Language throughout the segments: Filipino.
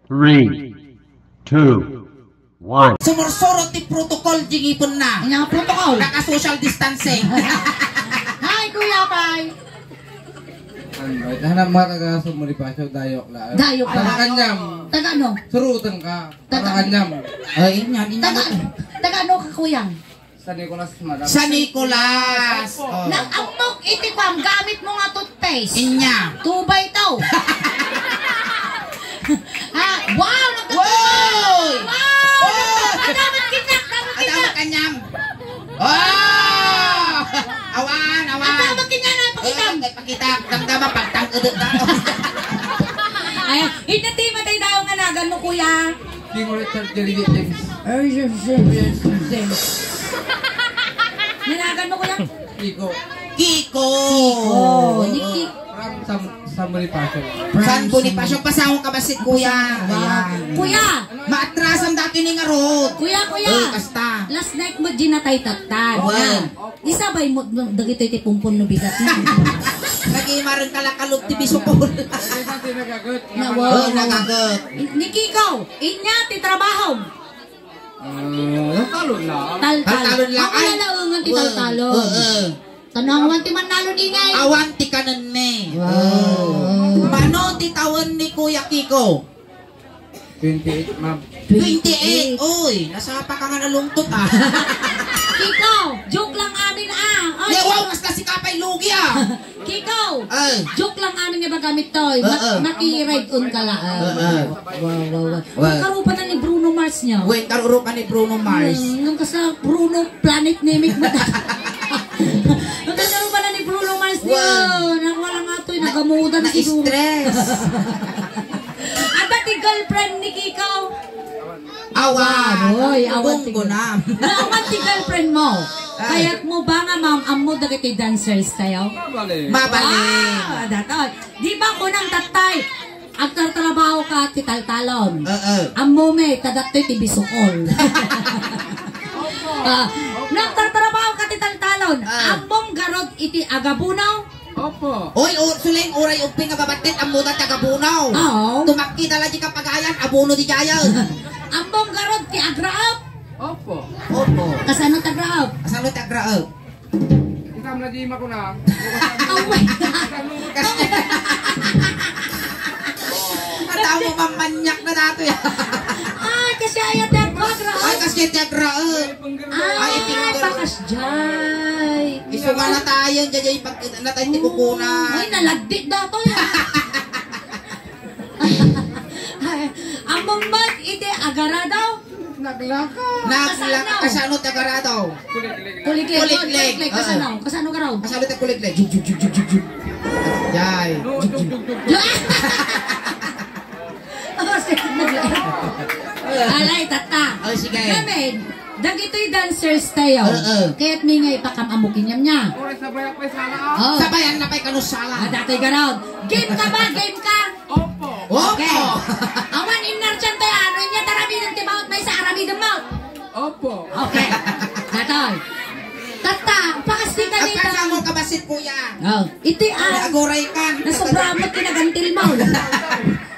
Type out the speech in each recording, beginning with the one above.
3, 2, 1. Sumursurot ti protocol jingipon na. Ang protocol. Naka-social distancing. Hi, Kuya Kay. Hanap mga taga-sumulipasyo, dayok la. Dayok ka. Taga-kanyam. Taga ano? Surutan ka. Taga-kanyam. Ay, yan. Taga ano ka, Kuya? Sa Nicolas, madam. Sa Nicolas. Oh. Nag-amok itikwam, gamit mo nga toothpaste. Inya. Tubay tao. Ha? Wow! Wow! Wow! Adamat kinyak! Adamat kanyam. Oh! Awan, awan. Adamat kinyak na pakitam. Pakita. Damdama pagtang edek tao. Ay, hindi matay daw nga nagan mo, Kuya. King Richard Jerry James. Nanagan mo, Kuya? Kiko. Kiko. From San Bonifacio. San Bonifacio. Pasahong kabasit, kuya. Ayan. Kuya! Maatrasam dati ni nga rod. Kuya! Kasta. Last night mo ginatay tatad. Well. Isabay mo, dagito iti pumpon no bigat na. Nag-imaran kalakalog ti bisupol. Kasi nagagot. Nagagot. Ni Kiko, inya ti trabaho. Talon lang. Taltalon lang. Ang alalaungan ti taltalon. Tanangawan ti manalo ingay. Awan ti kanan me. Mano ti tawan ni Kuya Kiko? 28, ma'am. 28. Uy, nasa pa ka nga nalungtot ah. Kiko, joke lang amin ah. Ay, Wow, mas kasi kapay lugi ah. Kiko, Ay. joke lang amin nga bagamit to. Naki-ride on ka lang. Wow. Karupa na ni Bruno Mars niya. Wait, karuro ka ni Bruno Mars. Nung kasa Bruno Planet Nemic mo. Nagkaroon na ni Bruno Mars niya. Wala nga ito, nagamudan na siguro. Na-stress. Aba ti girlfriend ni Kiko? Awan. Oy, awan ti Bunggo na. Naawan ti girlfriend mo. Kaya't mo ba nga ma'am, amo dagiti dancers tayo? Mabalik. Datoy. Di ba kunang tatay? Agtartrabaho ka ti taltalon. Amo me, tadatoy ti bisukol. Nagtartrabaho ka ti taltalon. Among garod iti agabunaw. Opo. Oy, suling uray uping nga babatit ang muda tagabunaw. Oo. Tumakki dala di kapagayan, abuno di jayan. Among garod ti agraap. Opo. Opo. Kasano tagraap? Asano tagraap? Isam na di ko na. Oh my Kasi Mataw mo mamanyak na dato yan. Ay, kasi ayat agraap. Ay, kasi tagraap. Ay, pakas jay. Isunga na tayo, dyan pag natay ti kukunan. Ay, nalagdik dato yan. Among bag iti agara daw. Naglaka. Kasano tagarado? Kuliglig. Kuliglig. Kasano ka raw? Kasano ta kuliglig? Jug jug jug jug jug. Jay. Alay, tata. Oh, sige. Gamin, dagito'y dancers tayo. Kaya't may nga ipakamamukin niya. Oras na bayak pa sana. Sabayan na pa'y kanusala. Dato'y gano'n. Game ka ba? Game ka? Opo. Okay. Awan inerchan tayo. Ano niya tarabi ng timaut? May sa arabi ng mouth. Opo. Okay. Dato'y. Tata, pakasti ka Ang dito. kasama mo kabasit kuya. Oh, ito Agoray kan. nasobramat kinagantil mo.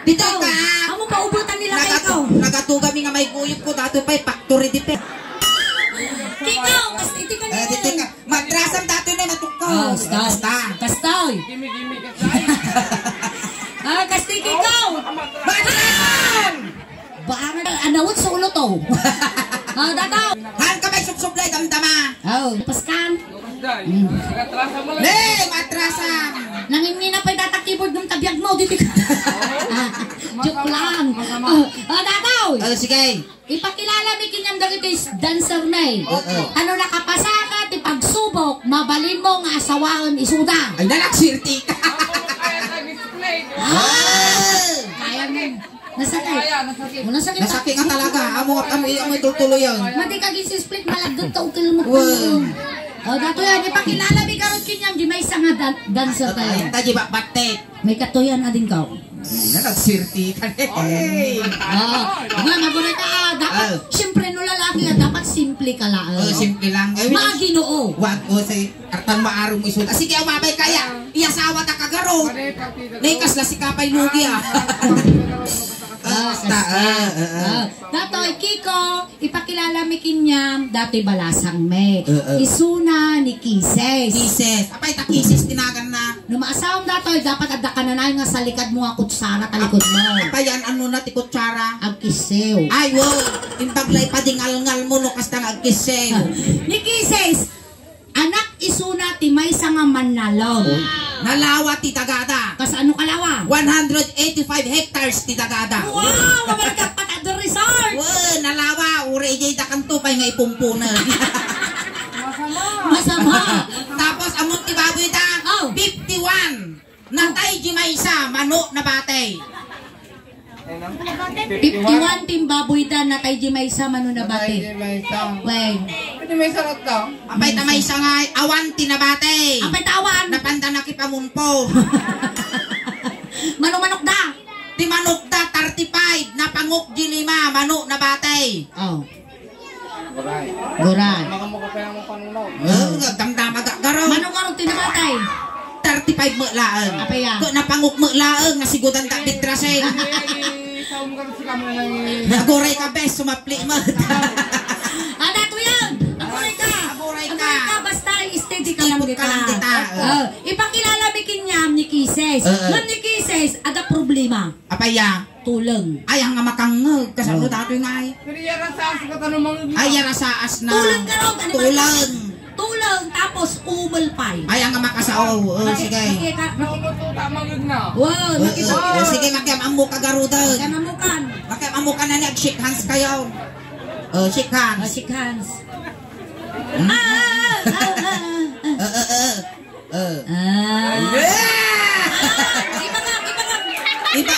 Dito ka. Amo paubutan nila kay ikaw. Nagatuga mi nga may guyot ko dato pa'y factory dito. Ikaw, kas iti ka niya. Dito ka. Madrasam dato na natukaw. Oh, stop. Kastoy. Gimi-gimi ka tayo. Kastik ikaw. Madrasam! Baka anawot sa ulo to. Dataw. Han ka may subsublay damdama. Oh, paskan. Nagatrasa mo lang. Nee, madrasam. Nangimina pa'y datak keyboard ng tabiyag mo. Dito ka. Joke lang. Dataw. Sige. Ipakilala mi kinyang dagitis dancer may. Ano nakapasa ka, ti pagsubok, mabalin mo nga asawaon isuda. Ay nalagsirti ka. Kaya nag-display. Kaya mo. Nasakit. Nasakit. Nasakit. Nasakit nga talaga. Amo tuloy yan. Mati ka split malagdot ka ukil mo. Dato yan, ipakilala mi karot kinyang di may isang dancer tayo. Taji ba batet. May katuyan adin ka. Nalagsirti ka. Nga nagulay ka. Dapat, siyempre no lalaki dapat simple ka lang. Simple lang. Mga Ginoo. Wag ko sa artan maarong isod. Sige, umabay kaya. Iyasawa ta kagaro. Nekas na si kapay lugi ah. Basta, Datoy, Kiko, ipakilala mi kinyam, datoy balasang me. Isuna ni Kises. Kises. Apay, takisis tinagan na. Numaasawang datoy, dapat adda ka na nga sa likad mo nga kutsara talikod mo. Apay, yan ano na, tikutsara. Ang kisew. Ay, wow. Imbaglay pa dingal-ngal mo, no, kasta nga agkisew. Ni Kises, anak isuna ti may nga manalog. Nalawa ti Tagada. Kas ano kalawa? 185 hectares ti Tagada. Wow! Mabalagkat pa ka the resort! Wow, nalawa. Uri, jay dakanto pa'y nga ipumpunan. Masama! Tapos, amon ti baboy da, Oh. 51. Natay di may isa, mano na batay. 51 tim baboy dan na kay Jimay sa mano na bate. Weng. Pwede may sarot ka? Apay ta may isa nga, awan ti na batay. Apay tawan. Napanda na kipamunpo. Manok-manok da. Ti manok da, 35. Napangok di 5, mano na batay. Oh. Goray. Goran. Mga mukha pa yung mukha nung Damdama gagaro. Manok-manok tinabatay. 35 meklaan. Apay ya? Napangok meklaan, nasigudan ta bitraseng. Saum ka si kamo nang Naguray ka bes, sumapli mo. Ada to yan. Aburay ka. Aburay ka. Aburay ka. Basta steady ka lang Steady ka lang kita. Ipakilala mi kinyam ni Kises. Ngam ni Kises, ada problema. Apay ya? Tuleng. Ay, ang nga makangag. Kasano dato yung ay. Pero yara sa asa ka tanong mga Ay, yarasaas na. Tuleng ka ron. Tulang. Tuleng. Tapos umalpay. Ay, ang nga makasaw. Sige. Sige ka. naumuto tamang yun na. Wow, nakita. Sige, makiam amo kagarudan. Kanamukan. Makiam amo ka na niya. Shake hands kayo. Shake hands. Shake hands. Iba.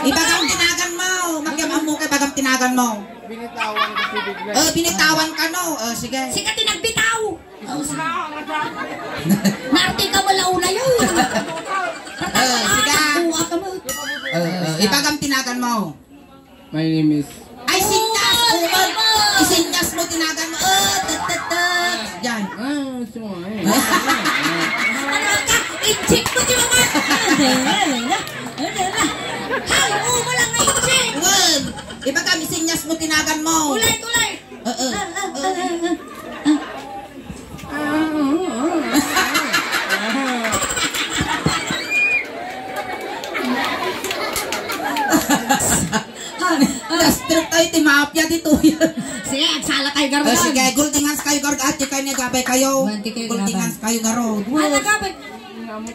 Iba kang tinagan mo. Makiam amo kay bagam tinagan mo. Binitawan kasi bigla. Binitawan ka no. Sige. Sige, tinagbitaw. Narti ka wala una yun. Sige. Kuha ka mo. Ibagam tinagan mo. My name is Ay, sinyas! Umag! Isinyas mo, tinagan mo. Yan. Sumoy. Ano ka? I-check mo di ba? Hay, mo lang na i-check. Well, iba kami, sinyas mo, tinagan mo. Ulit, ulit. Strip tayo, timapya dito. Sige, agsala kayo garo. Sige, golden hands kayo, garod. At kayo niya gabay kayo. Golden hands kayo, garod. Ano ka ba?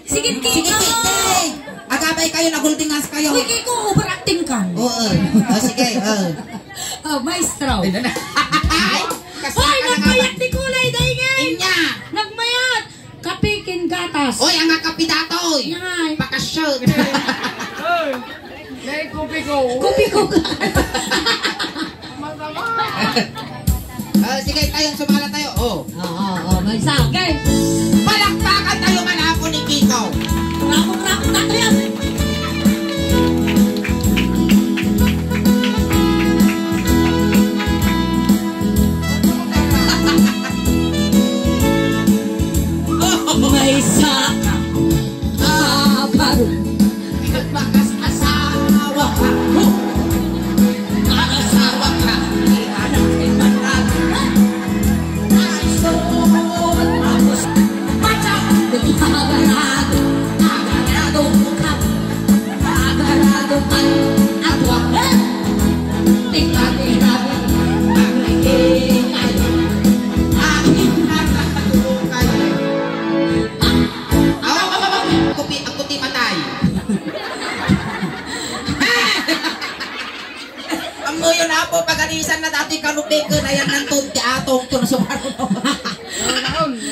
Sige, Sige, Kiko. sige. Agabay kayo na golden hands kayo. Uy, Kiko, overacting ka. Oo. Sige. Oh, maestro. Ay, Hoy, nagmayat ni Kulay, daingay. Inya. Nagmayat. Kapikin gatas. Oy, ang nga kapidatoy. Ngay. Pakashoot. Oy. Nay kopi ko. Kupi ko ka. Masama. Sige, tayong sumala tayo. Oo, may sagay. Palakpakan tayo manapon ni Kiko. Rapong-rapong na to yan. May saka. Bago. Bakas asawa ka. Asawa ka. Ihanap imanag. Agarado. Agarado ka. Agarado ka. Atwa. Tingnan-tingnan. Ang ingay. Aking nakakatulukay. Ako ti matay. Ang mo yun na po, pag-alisan na dati kanupikon, ayan ng tunti atong to na sumarunong.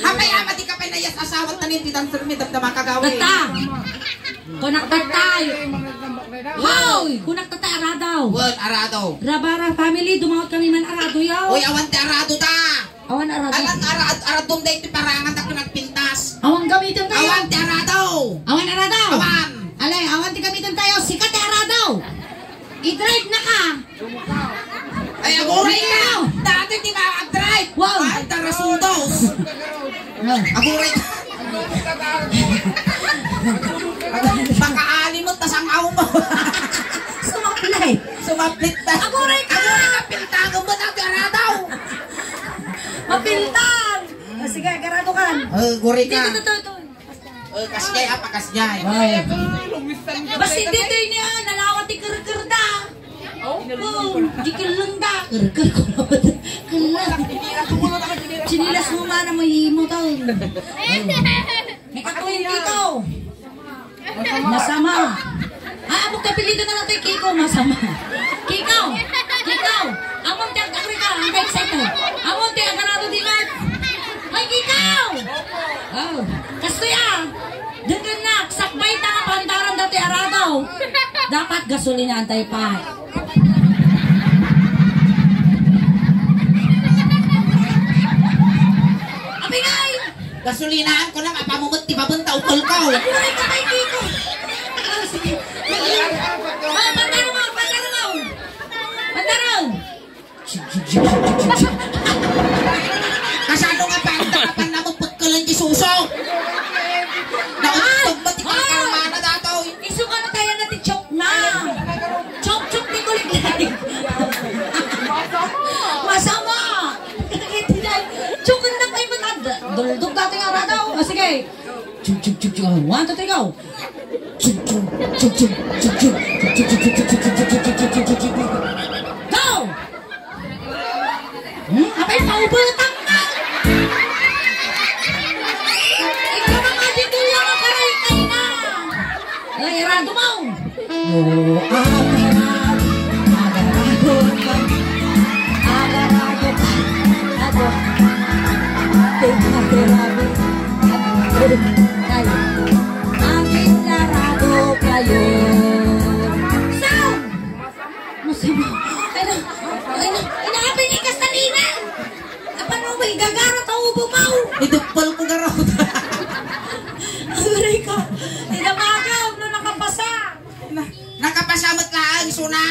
Hapay ama di ka pinayas asawat na nindi tang sermi damdama kagawi. Tata. Kunak tatay. Hoy, kunak tatay aradaw. Wal arado. Rabara family, dumawat kami man arado yaw. Oy awan ti arado ta. Awan arado. Alang aradong day ti parangan ta pinagpintas. Awan gamitin tayo. Awan ti arado. Awan aradaw. Awan. Alay, awan ti gamitin tayo. Sikat ti aradaw. I-drive na ka. Ay aguray ka. Dati ti mag-drive. Wow. Ay tarasundos. Aguray ka. Baka alimot tas ang aw mo. mapilta. Aguray ka! Aguray ka, piltago mo na, garadaw. Mapiltan! Sige, garado kan. Guri ka. Ito. Kasjay, apa kasjay? Basta dito niya, nalawat ti kerkerda. Oh, dikilang da. Kerker ko naman. Kelang. Sinilas mo mana mo himo tao. May katuwin dito. Masama. Abog ka pilito na natin, Kiko, masama. Kiko. Among tiyag agri ka, ang excited. Among tiyag ganado di life. Ay, Kiko! Oh, kasto ya. Dengan nak, sakbay ta nga pandaran dati aradaw. Dapat gasolina antay pa. Apingay! Gasulinaan ko lang, apamumot ti babenta ukol ko. Kuray ka kay Kiko. Ah, sige. Pandaran! Kasano nga pa, ang takapan na mo pagkalan di suso. Nauntog ba ti kakarmana dato? Isu ka na tayo natin chok na. Chok ni kulit. Masama. Chok na kayo matanda. Duldog dati nga radaw. O sige. Chuk. 1, 2, 3, go. Chuk. Go! Apa yang mau bertang? Ikaw na nga dito lang ang karay na. Ay, rado mo. Aking larado kayo. Sound! Masama. Inaapin ni Kastalina. Apa mo ba gagara taubo mo? Idupal ko garaw. Aray ka. Inamagaw na nakapasa. Nakapasamot lang, suna.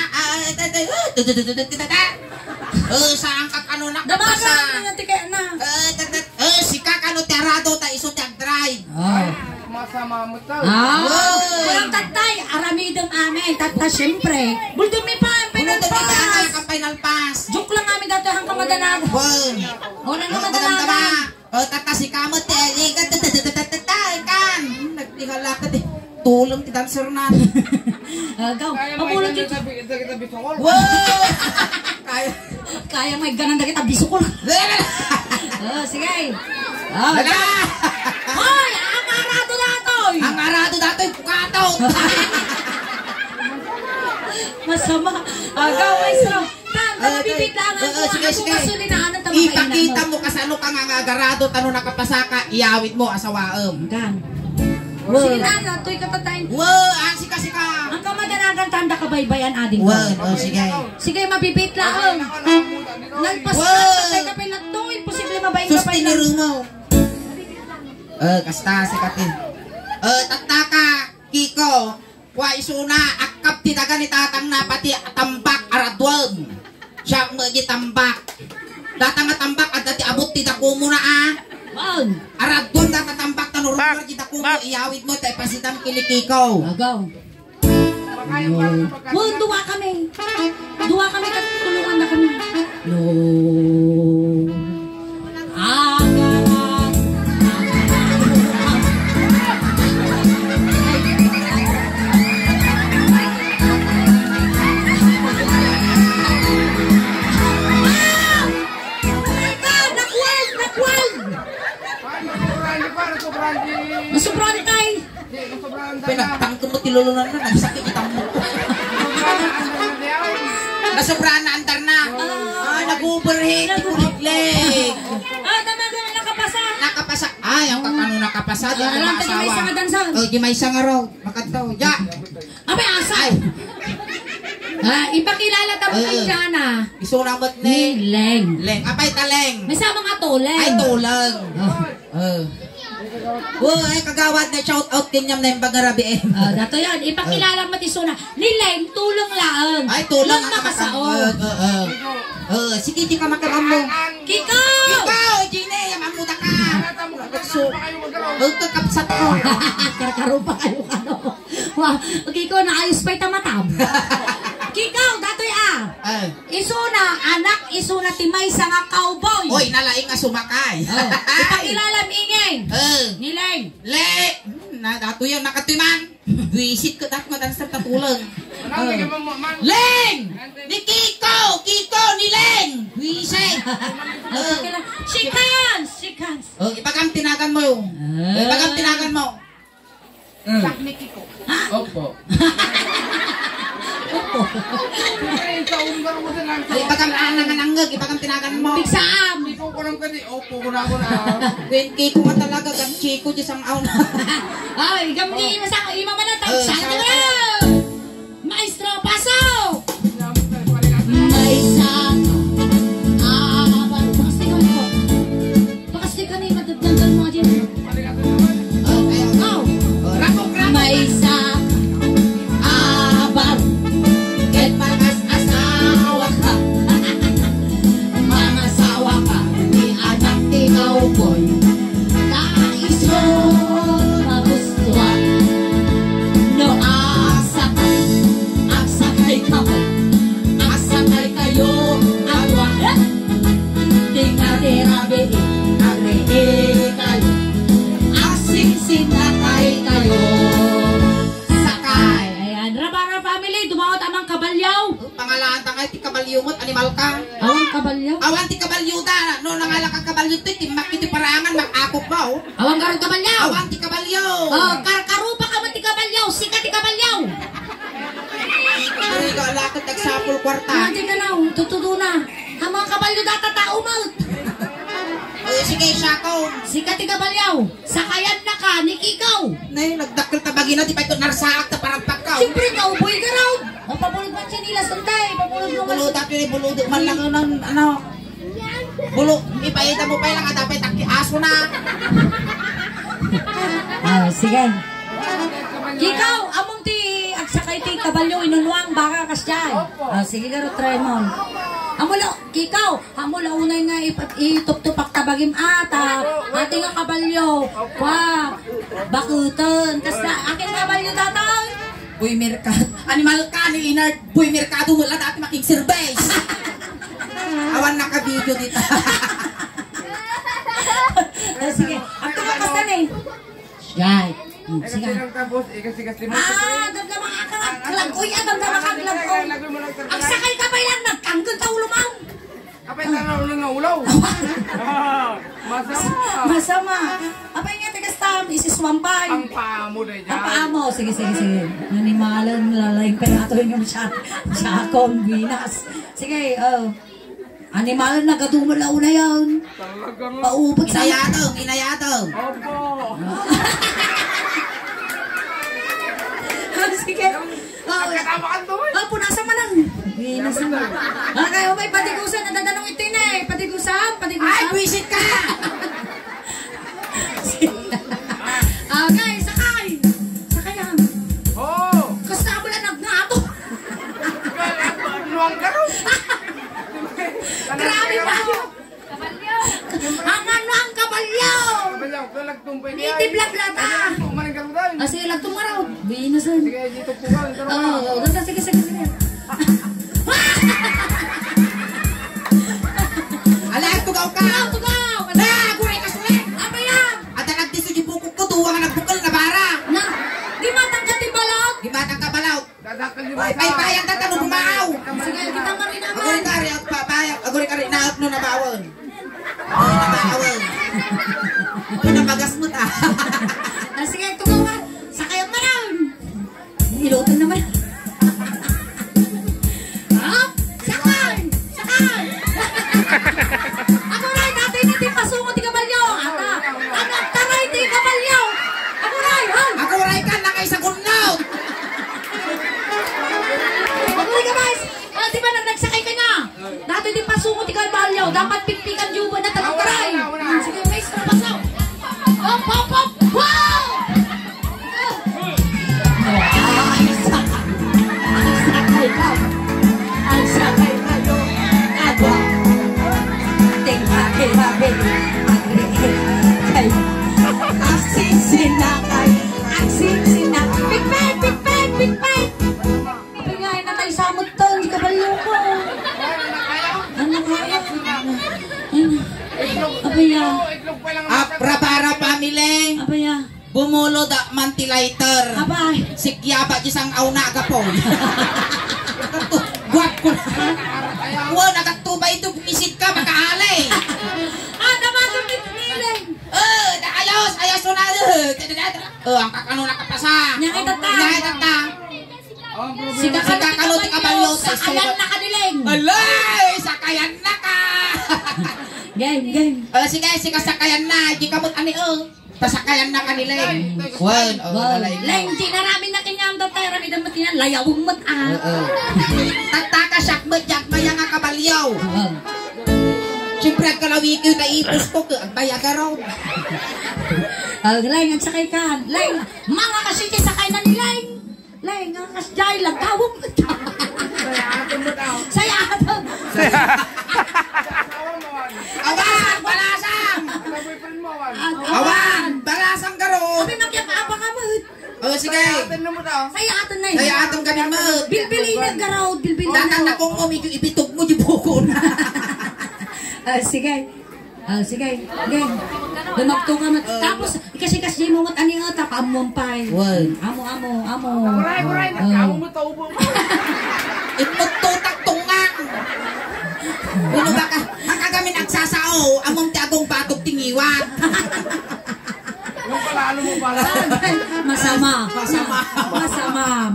Saan ka kano nakapasa? Damagaw na tika na. Si kakano terado ta iso tiyag drive. Masama mo tao. Walang tatay. Aramidang amin. Tata siyempre. Buldong mi pa. Pinalpas. Pinalpas. Joke lang kami dati hanggang madanaga. O nang madanaga. Tata si kamot kan. Nagtihala ka di. Tulong ti dancer na. Gaw. Kaya Pabulog may yun. kita bisokol. Kaya. Kaya may ganang kita bisukol. Sige. Hoy! Ang arado datoy! Ang arado datoy pukatot. Masama. Agaw, maestro. Mabibiglaan ko. Sige. Kasulinahan ng Ipakita mo kasano ka nga agarado tano nakapasaka. Iawit mo asawaem. Gan. Sige na, to'y katatayin. Wow, sika. Ang kamadanagan tanda kabaybayan ading. Wow, sige. Sige, mabibiglaan. Nalpas na Wow. tatay ka pinato. Imposible mabayin ka pa Sustiniro mo. Kasta sikatin. Tataka, Kiko. Wa isuna, akap ti daga ni tatang na pati tambak aradwag. Siya mo tambak. Datang nga tambak at dati abot ti dako mo na Wow. Aradwag data tambak tanurumar kita ko mo iawit mo tay pasitam kilikiko. Agaw. Wow, duwa kami. Duwa kami katulungan na kami. No. Agaran. Nasubrahan tayo. Pinagtangko mo tilulunan na nagsakit itang mo. Nasobrahan na andar na. Nag-overheat, kuliglig. Tama nakapasa. Nakapasa. Ang kakano nakapasa. Di Alam, ang pwede may asawa. isang adansan. Di may isang araw. Makataw. Ya. Abay, asay. Ipakilala tamo kay Jana. Isunamot ni. Leng. Leng. Apay taleng. May samang atoleng. Ay tulang. Ay kagawad na shout out kinyam na yung bagarabi eh. Dato yan. Ipakilala mo tisuna. Ni Leng, tulong laang. Ay tulang Nang ang makasaon. Sige, di ka makaram mo. Kiko! Ikaw, Gine, mamuda ka. Kakapsat ko. Karkaro pa kayo kano. Kiko, naayos pa'y tamatam. Kiko, dato'y Isuna, anak, isuna timay sa nga cowboy. Oy, nalaing nga sumakay. Ipakilala ingeng. Nileng. Le! Dato yan, nakatiman. Visit ko dapat madan sa tatulong. Leng! Ni Kiko! Kiko ni Leng! Visit! Shikans. Ipagam tinagan mo yung. Ipagam tinagan mo. Sak ni Kiko. Opo. Ipagam nanganangag. Ipagam tinagan mo. Pigsam. Kiko ko lang kani. Opo ko na ako na. When Kiko ka talaga, gan Chico di sang aw na. Ay, gamli sa ima man na sana na. Maestro, pasok. May saka. Pasti ka ni matagdandan mo dyan. May saka. Abang. Ket pakas asawa ka. Mga sawa ka. Di anak ti cowboy. Naiso magustuhan. No asakay. Aksakay kamay. Aksakay kayo. Agwa. Tingatirabi. Agrehe kayo. Asing sinakay kayo. Sakay. Ayan. Rabara family. Dumawat amang kabalyaw. Pangalaan ta kay ti kabalyumot, animal ka. Awang kabalyaw. Awan ti kabalyuda. No nangala ka kabalyo ti timak ti parangan makakop ba oh. Awang karong kabalyaw. Awan ti kabalyo. Oh, karkarupa ka man ti kabalyaw. Sikat ti kabalyaw. Ay ka lakot tagsapol kwarta. Nanti ka na. Tutudo na. Ang mga kabalyo data tao maut. Sige siya ko. Sikat ti kabalyaw. Sakayan na ka ni Kikaw. Nay nagdakkel ta bagina ti payto narsaak ta parang pagkaw. Siyempre ka uboy ka raw. O pabulog man siya nila sunday. Pabulog mo man Bulo siya. tapi bulo man lang ng ano. Bulo ipayita mo pa lang dapat takki aso na. Sige. Kikaw, among ti agsakay ti kabalyo inunwang baka kasyan. Sige garo try mo. Amulo, Kikaw, amulo unay nga ituptupak tabagim ata. Ating nga kabalyo. Wow. Bakuton. Kasi akin kabalyo tatang. Boy merkado. Animal ka ni Inard. Boy merkado mo lang dati making service. Awan naka-video dito. Sige, ang tumakas na eh. Right. Sige. Damdama ka kaglagoy. Damdama ka kaglagoy. Ang sakay ka ba yan? Nagkanggon sa ulo mo. Apa yung tanong ulo nga ulaw? Masama. Masama. Apa yung tigas tam? Isiswampay. Ang paamo na dyan. Ang paamo. Sige. Nanimalan, lalaing perato yung sakong binas. Sige, animalan na gadumalaw na yan. Talagang. Paubot sa Inayatong. Opo. Sige. Pagkatamaan doon. Punasa man lang. Binas naman. Kayo may patigusan. Nadadanong ito na eh. Patigusan. Ay, visit ka! Okay, sakay. Sakayan. Oo. Kasama lang nagnato. Luwang ka rin. Grabe pa. Ang ano ang kabalyaw. Kabalyaw, ito nagtumpay niya. Native lablata. Kumaling ka rin dahil. Sige, lagtumaraw. Binasan. Sige, dito po ka. Oo, sige. Alas, tugaw ka! Tugaw! Na, guray ka sulit! Apa yan? At ang nagtiso yung bukok ko, tuwa nga nagbukal na bara! Na, di matang ka tibalog. Gimatang ka balaw! Dadakal yung Ay, bayang tatanong bumaaw! Sige, kita nga rin naman. Agoy ka rin, agoy ka rin, naap no nabawon! Nabawon! Ay, napagas mo ta! Sige, tugaw ka. Sakay ang manaw. Nilutan naman. Sakay! Ako rin, natin natin pasungo ti kabalyo. Anak, taray ti kabalyo. Ako rin, Ako ray ka na kay sa gunlaw! Ako rin ka, guys. Di ba nagsakay ka na? Dati di pasungo ti kabalyo. Dapat pikpikan juba na talang taray. Sige, guys, trabasaw. Hop! Wow! Ang sakay kayo. Agwa. Tinghabi. Agsisinakay. Pikpay. Kapag nga, natay samot to. Hindi ka baliw ko. Prabara family. Apa ya? Bumulo da mantilater. Apa? Sikyaba jisang auna agapon. Guwap ko na. Wow, nagatubay ito. Bumisit ka, makaalay. Namasok ni Niling. Ayos mo na. Ang kakano nakapasa. Nyakay tata. Nyakay tata. Sikakalo ti Kabalyo sa ayan na kaniling. Alay! Sakayan na ka! Game. Sige, sakayan na. Di kabot ani pasakayan na kaniling. Wan, alay. Leng, di na ramin na kanyang tatay. Rami na matinan. Layawang mata. Tagtaka siyak medyak maya nga kabalyaw. Siyempre, ang kalawi ko na ipos ko. Ang bayaga raw. Leng, ang sakay ka. Leng, mga kasiti sakay na ni Leng. Leng, ang kasjay lang. Tawag mo ta. Saya ato. Awan! Balasang! Awan! Balasang karo! Sabi magyapapa ka mo. Sige. Saya ato na Kaya atong kami mo. Bilbili na garaw. Bilbili Datang na kong mo, medyo ibitog mo, di bukon. Sige. Sige. Game. Dumagto ka mat. Tapos, kasi mo mat ani nga tapamon pay. Amo. Kuray, nakaw mo taubo mo. Ipagtutak tungang. Ano ba ka? Ang kagamin agsasao, among tiagong batok tingiwan. Yung palalo mo pala. Masama.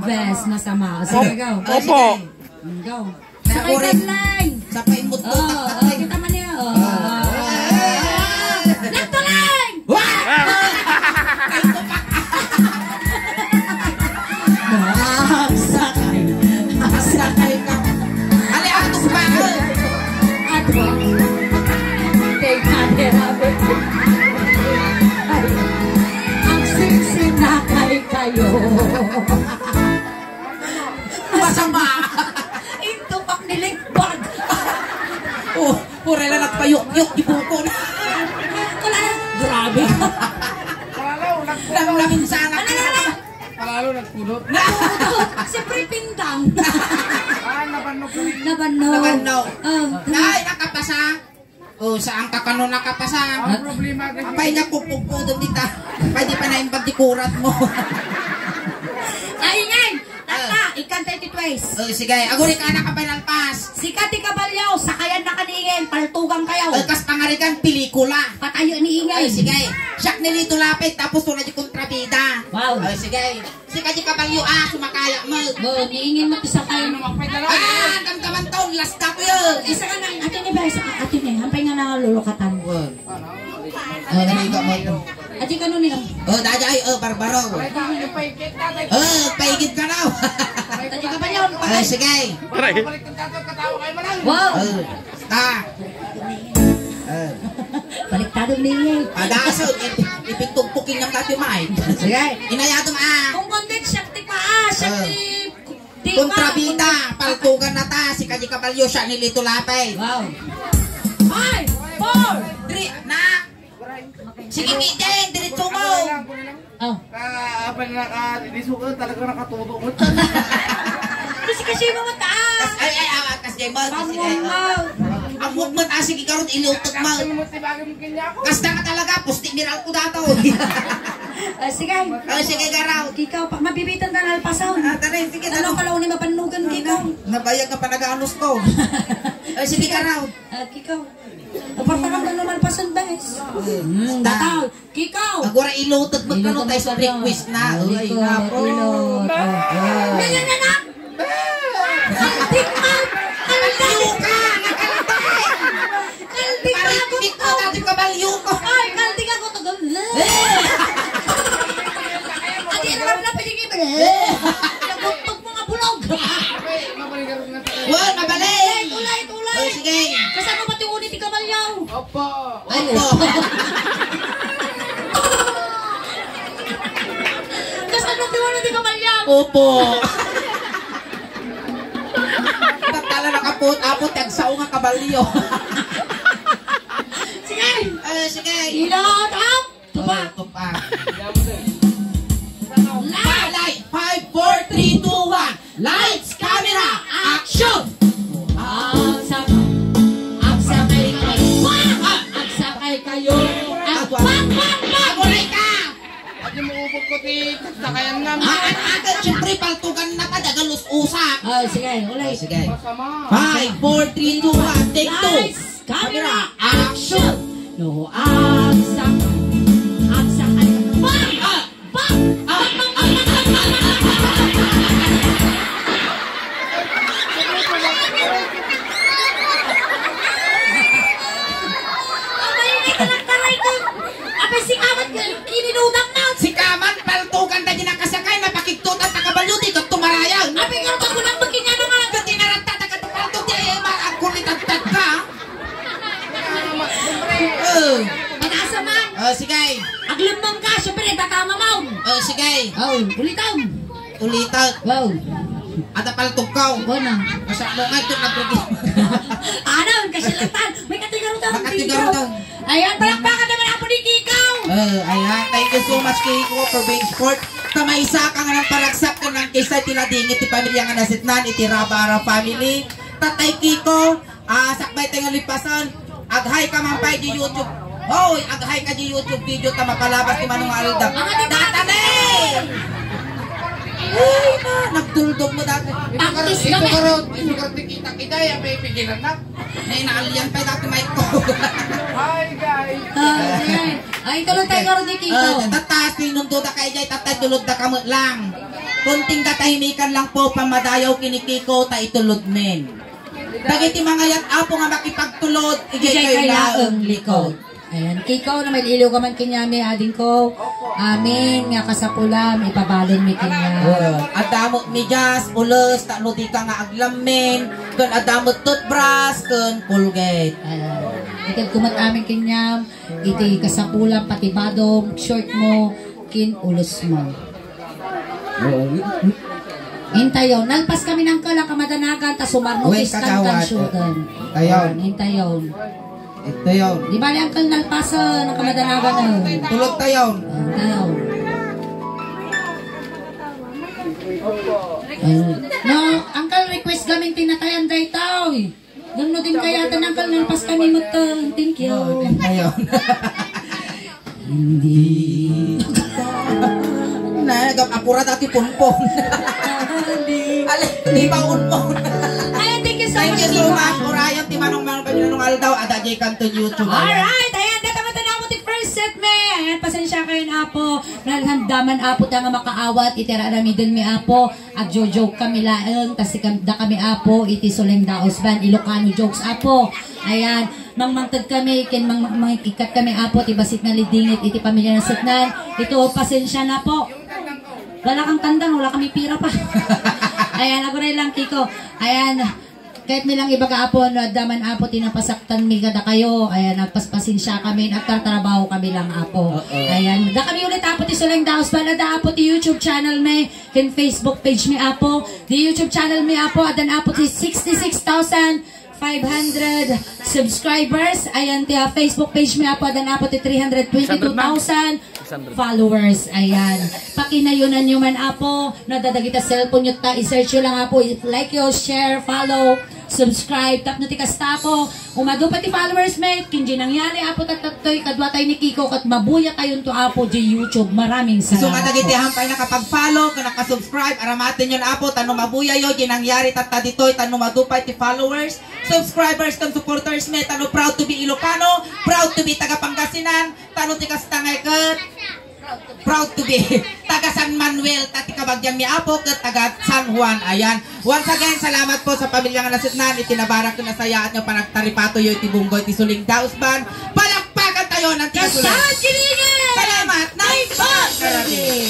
Best, masama. Sige, go. Opo. Go. Sakay ka lang. Sapay mo tutak. Kita man niya. Nagtulang! Sakay ka. Ali, atong ba? Ato. Teka, terabe. Ang sinakay kayo. Masama. Ito pak niligbag. Pura lang nagpayok-yok di bukon. Wala na. Grabe ka. Lamin sana ka. Palalo nagpulot. Siyempre pindang. Nabanok ka rin. Nabanaw. Nay, nakapasa. Saan ka kano nakapasa? Ang problema kasi. Apay niya pupupudong dita. Apay di pa na yung pagdikurat mo. Kaingay! Tata, ikan 30 twice. Sige, aguri ka nakapay nalpas. Sikat ti Kabalyaw, sakayan na kaningin, paltugang kayo. Kas pangarikan, pelikula. Patayo ni Ingay. Sige, siyak nilito lapit, tapos tulad yung kontrabida. Wow. Sige, sika di kabalyo, sumakaya mo. Niingin mo ti sakay. Damdaman taon, last ka ko yun. Isa ka na, atin ni Bes, atin ni, hampay nga na lulukatan. Ganito mo. Atin ka nun niya. Dadya ay, barbaro. Paigid ka na. Atin Kabalyaw. Sige. Balik ng tato, katawa kayo malang. Wow. Baliktado ni Ingay. Pag-asod, ipintugpukin ng dati may. Sige. Inayato Kung kondit, siya ti kontrabida, paltugan na ta, si Kaji Kabalyo, siya nilito lapay. Wow. 5, 4. 3, na! Sige, Mideng, diretso mo! Oh. Apa na nakadisuko, talaga nakatuto mo. Kasi mo mataas. Ay, kas jay mo. Pamumau. Ang mukman, sige karot, iliutot mo. Kasi mo tibagin mo kanya ako. Kasta ka talaga, pusti miral ko dato. Sige. Sige, garaw. Kikaw, mabibitan ka na alpasaw. Tara, sige, Ano kalaw ni mapanugan, Kikaw? Nabayag ka pa nag-anos ko. Sige, garaw. Kikaw. Paparang ka naman alpasan, Bes. Dataw. Kikaw. Agora ilutot mo ka tayo sa request na. Ay, nga po. Ganyan na na. Kaltik ka. Kaltik ka. Kaltik ka. Kaltik ko, Kaji Kabalyo ko. Ay, kaltik ako. Adi, alam na pinigil mo. Nagutog mga bulog. Wow, mabalik. Tulay. Sige. Kasama pati unit ni Kabalyaw. Opo. Kasama pati unit ni Kabalyaw. Opo. Tala nakapot-apot, tagsaw nga Kabalyo. Sige. Sige. Ilot up. Tupak. Tupak. Light! 5, 4, 3, 2, 1. Lights, camera, action! Agsakay kayo. Agsakay kayo. ko di sakayan na. Agad, syempre, paltugan na pa, dagalus usak. Oh, sige, ulit. Sige. Masama. 5, 4, 3, 2, 1, take 2. Lights, camera, action! No, agsakan. Agsakan. Bang! Bang! Apa si kamat kininudang na? Si Kaman, paltugan na ginakasakay, napakigtutan, nakabaluti, kat tumarayan. Apa yung ko lang magkinya na nga? Kat tinarantata, kat paltog, di ay kulitat-tat ka. Pag-asa man. Sige. Aglamang ka, syempre, tatama mo. Sige. Oh, ulitan. Ulitat. Wow. At paltog ka. Bona. Masak mo nga ito, nagrugis. Ano, kasilatan. May katigaro daw. Makatigaro daw. Ayan, palakpakan naman ako ni Kikaw. Ayan, thank you so much Kiko for being sport. Kamaysa ka nga ng paragsak ka ng kisa tiladingit ti pamilya nga nasitnan, iti Rabara family. Tatay Kiko, sakbay tayo nga lipasan, aghay ka mampay di YouTube. Hoy, aghay ka di YouTube video ta mapalabas ti Manong Aldab. Datanay! Uy na, nagduldog mo dati. Practice Ito kami. karo kita-kita yan, may pigilan na. Nainaalyan pa dati mic ko. Hi guys. Ayan. Ay, tulad tayo karoon ni Kikaw. Tatas, pinunduda kayo dyan, tatay tulod na kamot lang. Kunting katahimikan lang po, pamadayaw kinikiko, ta itulod men. Dagiti mga yat apo nga makipagtulod, igay kayo laang likod. Ayan, Kikaw na may iliw ka man kinyami, ading ko. Amin, nga kasapulam, ipabalon mi kinya. Adamot ni Jas, ulos, tano di ka nga aglamin, kun adamot toothbrush, kun Colgate. Itil kumat amin kinyam, iti kasapulam, pati badong, short mo, kin ulos mo. Hintayon, nalpas kami ng kala kamadanagan, ta sumarnutis kan kansyugan. Tayon. Hintayon. Ito yun. Di ba ang kal nalpasa ng kamadanagan na? Tulog tayo. Hintayon. No, angkal request gamin tinatayan day tao. Gamno din kaya tan angkal nalpas kami mo to. Thank you. Tayo. Hindi. Nagapapura dati punpon. Alay, di ba unpon? Ayan, thank you so Thank much. you so much. Orayan, ti Manong Manong Aldaw, adajay kanto YouTube. Alright, ayan, datamata na mo ti first set me. Ayan, pasensya kayo na po. Nalhandaman apo ta nga makaawat, itira rami din mi apo. Ag joke kami laeng, tas da kami apo, iti Suleng Daos Band, Ilocano jokes apo. Ayan, mangmangtad kami, kin mangikikat kami apo, ti basit na lidingit, iti pamilya na sitnan. Ito, pasensya na po. Wala kang tandang, wala kami pira pa. Ayan, ako rin lang, Kiko. Ayan, kahit nilang iba ka apo, daman apo, tinapasaktan mi kada kayo. Ayan, nagpaspasin siya kami, nagtatrabaho kami lang apo. Ayan, da kami ulit apo, ti Suleng Daos Band, da apo, ti YouTube channel mi, kin Facebook page mi apo, di YouTube channel mi apo, adan apo, ti 66,500 subscribers. Ayan, ti Facebook page mi apo, adan apo, ti 322,000 followers. Ayan, pakinayunan nyo man apo, nadadagita cellphone nyo ta, i-search nyo lang apo, like nyo, share, follow, subscribe, tap na tikasta po, umado pati followers mate, kinji nangyari apo tatatoy, kadwa tayo ni Kiko, kat mabuya kayo to apo di YouTube. Maraming So salamat madagitihan pa nakapag-follow, kung nakasubscribe, aramatin yun apo, tanong mabuya yun, ginangyari tata ditoy, tanong madupay ti followers, subscribers, kan supporters me, tanong proud to be Ilocano, proud to be taga Pangasinan, tanong ti kastangay kat, proud to be taga San Manuel, tati kabagyan mi apo, kat taga San Juan. Ayan, once again, salamat po sa pamilya nga nasitnan, itinabarak ko na saya at nyo panagtaripato yun, ti Bunggoy, ti Suleng Daos Band, palakpakan tayo ng tiga Suleng. Salamat, nice one!